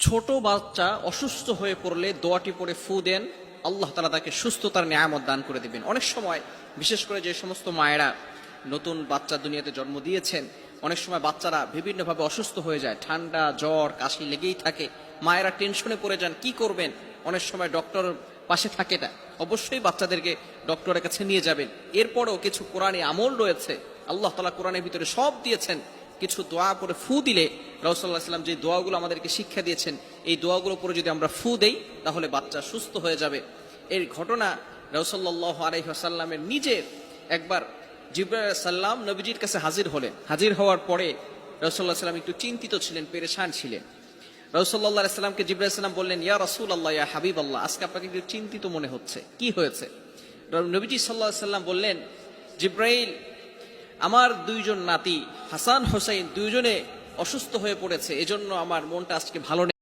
ছোট বাচ্চা অসুস্থ হয়ে পড়লে দোয়াটি পড়ে ফু দেন, আল্লাহ তাআলা তাকে সুস্থতার নিয়ামত দান করে দিবেন। অনেক সময় বিশেষ করে যে সমস্ত মায়েরা নতুন বাচ্চা দুনিয়াতে জন্ম দিয়েছেন, অনেক সময় বাচ্চারা বিভিন্নভাবে অসুস্থ হয়ে যায়, ঠান্ডা জ্বর কাশি লেগেই থাকে। মায়েরা টেনশনে পড়ে যান, কি করবেন। অনেক সময় ডক্টর পাশে থাকে না, অবশ্যই বাচ্চাদেরকে ডক্টরের কাছে নিয়ে যাবেন। এরপরেও কিছু কোরআনী আমল রয়েছে, আল্লাহ তাআলা কোরআনের ভিতরে সব দিয়েছেন। কিছু দোয়া করে ফু দিলে রাসূলুল্লাহ সাল্লাল্লাহু আলাইহি ওয়াসাল্লাম যে দোয়াগুলো আমাদেরকে শিক্ষা দিয়েছেন, এই দোয়াগুলো পরে যদি আমরা ফু দেই তাহলে বাচ্চা সুস্থ হয়ে যাবে। এর ঘটনা রাসূলুল্লাহ সাল্লাল্লাহু আলাইহি ওয়াসাল্লামের নিজের। একবার জিবরাইল আলাইহিস সালাম নবীজির কাছে হাজির হলেন। হাজির হওয়ার পরে রাসূলুল্লাহ সাল্লাল্লাহু আলাইহি ওয়াসাল্লাম একটু চিন্তিত ছিলেন, পেরেশান ছিলেন। রাসূলুল্লাহ সাল্লাল্লাহু আলাইহি ওয়াসাল্লামকে জিবরাইল আলাইহিস সালাম বললেন, ইয়া রাসূলুল্লাহ, ইয়া হাবিবাল্লাহ, আজকে আপনাকে একটু চিন্তিত মনে হচ্ছে, কি হয়েছে? নবীজি সাল্লাল্লাহু আলাইহি ওয়াসাল্লাম বললেন, জিবরাইল, আমার দুইজন নাতি হাসান হোসেন দুইজনে অসুস্থ হয়ে পড়েছে, এজন্য আমার মনটা আজকে ভালো নেই।